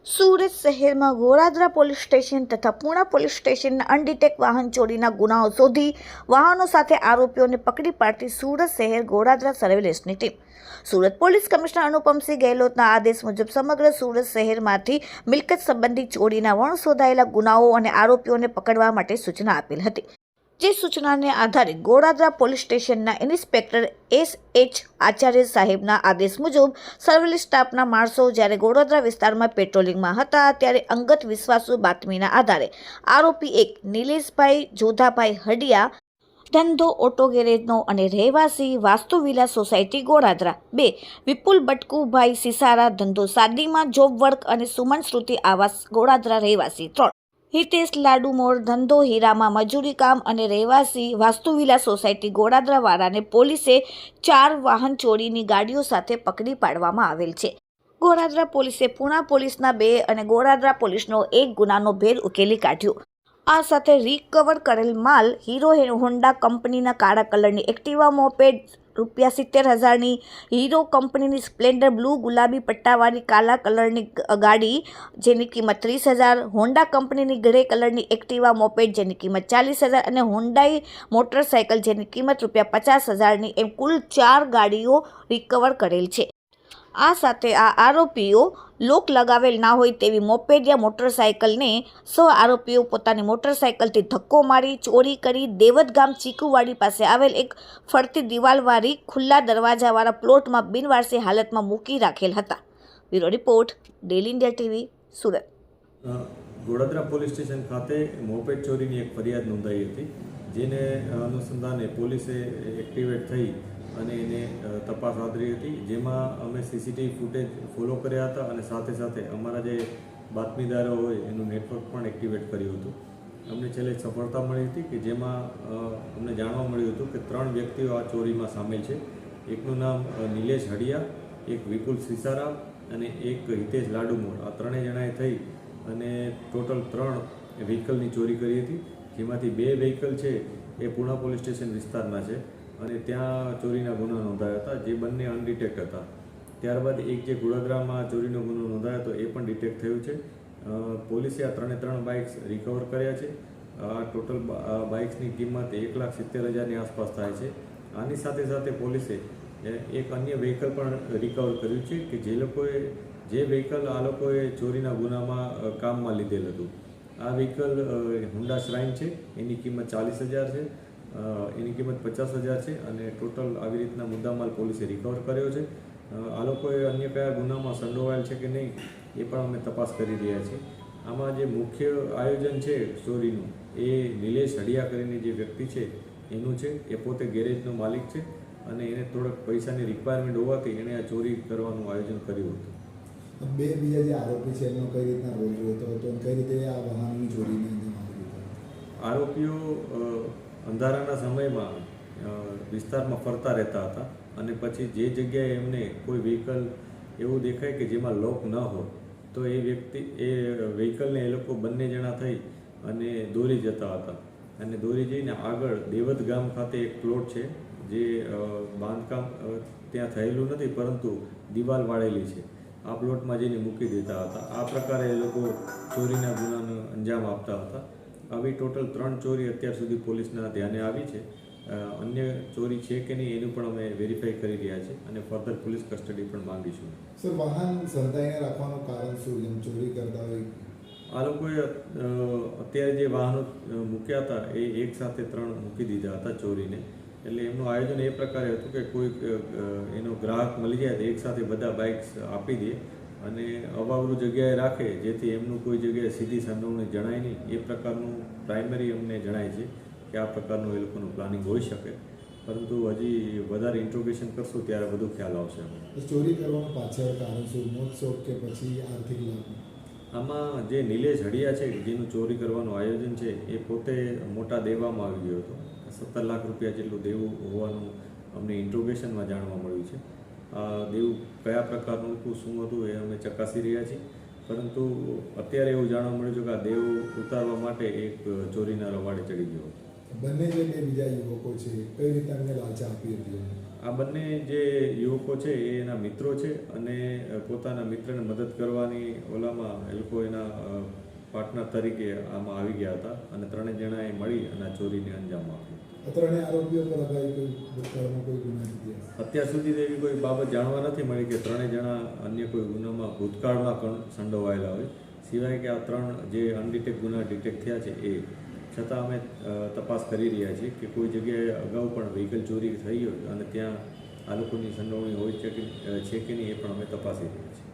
સુરત શહેરમાં ગોરાદરા police station તથા Puna police સ્ટેશનના અનડિટેક વાહન ચોરીના ગુનાઓ શોધી વાહનો સાથે આરોપીઓને પકડી પાડતી સુરત શહેર ગોરાદરા સર્વેલન્સની ટીમ. સુરત પોલીસ કમિશનર અનુપમસિંહ ગેહલોતના આદેશ મુજબ સમગ્ર સુરત શહેરમાંથી મિલકત સંબંધી ચોરીના વણશોધાયેલા ગુનાઓ અને આરોપીઓને પકડવા માટે સૂચના આપેલ હતી. જે સૂચનાને આધારે ગોરાદરા પોલીસ સ્ટેશનના ઇન્સ્પેક્ટર S.H. આચાર્ય સાહેબના આદેશ મુજબ સર્વેલન્સ સ્ટાફના માણસો જ્યારે ગોરાદરા વિસ્તારમાં પેટ્રોલિંગમાં હતા ત્યારે અંગત વિશ્વાસુ બાતમીના આધારે આરોપી એક નિલેશભાઈ જોધાભાઈ હડિયા, ધંધો ઓટો ગેરેજનો અને રહેવાસી વાસ્તુવિલા સોસાયટી ગોરાદરા, 2 વિપુલ બટકુભાઈ સિસારા, ધંધો સાદીમાં જોબ વર્ક અને સુમન શ્રુતિ આવાસ ગોરાદરા રહેવાસી, 3 હિતેશ લાડુમોર, ધંધો હીરામાં મજૂરી કામ અને રહેવાસી વાસ્તુવિલા સોસાયટી ગોરાદરા વાળાને પોલીસે 4 વાહન ચોરીની ગાડીઓ સાથે પકડી પાડવામાં આવેલ છે. ગોરાદરા પોલીસે પૂણા પોલીસના 2 અને ગોરાદરા પોલીસનો 1 ગુનાનો ભેદ ઉકેલી કાઢ્યો. આ સાથે રિકવર કરેલ માલ હીરો હોન્ડા કંપનીના કાળા કલરની એક્ટિવા મોપેડ ₹70,000ની, હીરો કંપનીની સ્પ્લેન્ડર બ્લુ ગુલાબી પટ્ટાવાળી કાલા કલરની ગાડી જેની કિંમત ₹30,000, હોન્ડા કંપનીની ગ્રે કલરની એક્ટિવા મોપેડ જેની કિંમત ₹40,000 અને હોન્ડાઈ મોટરસાઇકલ જેની કિંમત ₹50,000ની એમ કુલ 4 ગાડીઓ રિકવર કરેલ છે. આ સાથે આ આરોપીઓ લોક લગાવેલ ના હોય તેવી મોપેડ યા મોટરસાઇકલને આરોપીઓ પોતાની મોટરસાઇકલથી ધક્કો મારી ચોરી કરી દેવત ગામ ચીકુવાડી પાસે આવેલ એક ફરતી દિવાલવાળી ખુલ્લા દરવાજાવાળા પ્લોટમાં બિનવારસી હાલતમાં મૂકી રાખેલ હતા. Bureau report, daily India TV, Surat. Goradara police station ખાતે મોપેડ ચોરીની એક ફરિયાદ નોંધાઈ હતી, જેને અનુસંધાને પોલીસે એક્ટિવેટ થઈ અને એને તપાસ આદરી હતી, જેમાં અમે સીસીટીવી ફૂટેજ ફોલો કર્યા હતા અને સાથે સાથે અમારા જે બાતમીદારો હોય એનું નેટવર્ક પણ એક્ટિવેટ કર્યું હતું. અમને છેલ્લે સફળતા મળી હતી કે જેમાં અમને જાણવા મળ્યું હતું કે 3 વ્યક્તિઓ આ ચોરીમાં સામેલ છે. એકનું નામ નિલેશ હડિયા, એક વિપુલ સિસારા અને એક હિતેશ લાડુમોર. આ 3 જણાએ થઈ અને ટોટલ 3 વ્હીકલની ચોરી કરી હતી, જેમાંથી 2 વ્હીકલ છે એ પૂણા પોલીસ સ્ટેશન વિસ્તારના છે અને ત્યાં ચોરીના ગુના નોંધાયા હતા, જે બંને અનડિટેક્ટ હતા. ત્યારબાદ એક જે ગોરાદરામાં ચોરીનો ગુનો નોંધાયો હતો એ પણ ડિટેક્ટ થયું છે. પોલીસે આ 3 બાઇક્સ રિકવર કર્યા છે. આ ટોટલ બાઇક્સની કિંમત 1,70,000ની આસપાસ થાય છે. આની સાથે સાથે પોલીસે એક અન્ય વ્હીકલ પણ રિકવર કર્યું છે કે જે વ્હીકલ આ લોકોએ ચોરીના ગુનામાં કામમાં લીધેલ હતું. આ વ્હીકલ હોન્ડા શ્રાઇન છે, એની કિંમત 40,000 છે, એની કિંમત 50,000 છે અને ટોટલ આવી રીતના મુદ્દામાલ પોલીસે રિકવર કર્યો છે. આ લોકોએ અન્ય કયા ગુનામાં સંડોવાયેલ છે કે નહીં એ પણ અમે તપાસ કરી રહ્યા છીએ. આમાં જે મુખ્ય આયોજન છે ચોરીનું એ નિલેશ હડિયા કરીને જે વ્યક્તિ છે એનું છે. એ પોતે ગેરેજનો માલિક છે અને એને થોડાક પૈસાની રિક્વાયરમેન્ટ હોવાથી એણે આ ચોરી કરવાનું આયોજન કર્યું હતું. 2 બીજા જે આરોપી છે એમનો કઈ રીતના રોલ જોતો હતો અને કઈ રીતે આ વાહનની ચોરીને અંજામ આપ્યું હતું? આરોપીઓ અંધારાના સમયમાં વિસ્તારમાં ફરતા રહેતા હતા અને પછી જે જગ્યાએ એમને કોઈ વ્હીકલ એવું દેખાય કે જેમાં લોક ન હોય તો એ વ્હીકલને એ લોકો બંને જણા થઈ અને દોરી જતા હતા અને દોરી જઈને આગળ દેવત ગામ ખાતે એક પ્લોટ છે, જે બાંધકામ ત્યાં થયેલું નથી પરંતુ દિવાલ વાળેલી છે. આ પ્લોટમાં જઈને મૂકી દેતા હતા. આ પ્રકારે એ લોકો ચોરીના ગુનાનો અંજામ આપતા હતા. આવી ટોટલ 3 ચોરી અત્યાર સુધી પોલીસના ધ્યાને આવી છે. અન્ય ચોરી છે કે નહીં એનું પણ અમે વેરીફાઈ કરી રહ્યા છીએ અને ફર્ધર પોલીસ કસ્ટડી પણ માંગીશું. સર, વાહન સંતાઈને રાખવાનું કારણ શું? જેમ ચોરી કરતા હોય આ લોકોએ અત્યારે જે વાહનો મૂક્યા હતા એ એક સાથે 3 મૂકી દીધા હતા ચોરીને. એટલે એમનું આયોજન એ પ્રકારે હતું કે કોઈ એનો ગ્રાહક મળી જાય તો એક સાથે બધા બાઇક્સ આપી દે અને અવાવરું જગ્યાએ રાખે, જેથી એમનું કોઈ જગ્યાએ સીધી સંડોવણી જણાય નહીં. એ પ્રકારનું પ્રાઇમરી અમને જણાય છે કે આ પ્રકારનું એ લોકોનું પ્લાનિંગ હોઈ શકે, પરંતુ હજી વધારે ઇન્ટ્રોગેશન કરશું ત્યારે બધું ખ્યાલ આવશે. ચોરી કરવાનું પાછળ કારણ શું? મોત શોખ કે પછી આર્થિક લાભ? આમાં જે નિલેશ હડિયા છે જેનું ચોરી કરવાનું આયોજન છે એ પોતે મોટા દેવામાં આવી ગયો હતો. 17 લાખ રૂપિયા જેટલું દેવું હોવાનું અમને ઇન્ટ્રોગેશનમાં જાણવા મળ્યું છે. આ દેવું કયા પ્રકારનું હતું, શું હતું એ અમે ચકાસી રહ્યા છીએ, પરંતુ અત્યારે એવું જાણવા મળ્યું છે કે આ દેવું ઉતારવા માટે એક ચોરીના રવાડે ચડી ગયો. બંને જે 2 બીજા યુવકો છે કઈ રીતે એમને લાલચા આપી હતી? આ બંને જે યુવકો છે એ એના મિત્રો છે અને પોતાના મિત્રને મદદ કરવાની ઓલામાં એ લોકો એના પાર્ટનર તરીકે આમાં આવી ગયા હતા અને ત્રણેય જણાએ મળી અને આ ચોરીને અંજામ આપ્યો. ત્રણેય આરોપીઓ પર અગાઉ કોઈ ભૂતકાળમાં કોઈ ગુના ઇતિહાસ? અત્યાર સુધી એવી કોઈ બાબત જાણવા નથી મળી કે ત્રણેય જણા અન્ય કોઈ ગુનામાં ભૂતકાળમાં પણ સંડોવાયેલા હોય, સિવાય કે આ ત્રણ જે અનડિટેક્ટ ગુના ડિટેક્ટ થયા છે એ છતાં અમે તપાસ કરી રહ્યા છીએ કે કોઈ જગ્યાએ અગાઉ પણ વ્હીકલ ચોરી થઈ હોય અને ત્યાં આ લોકોની સંડોવણી હોય છે કે નહીં એ પણ અમે તપાસી રહ્યા છીએ.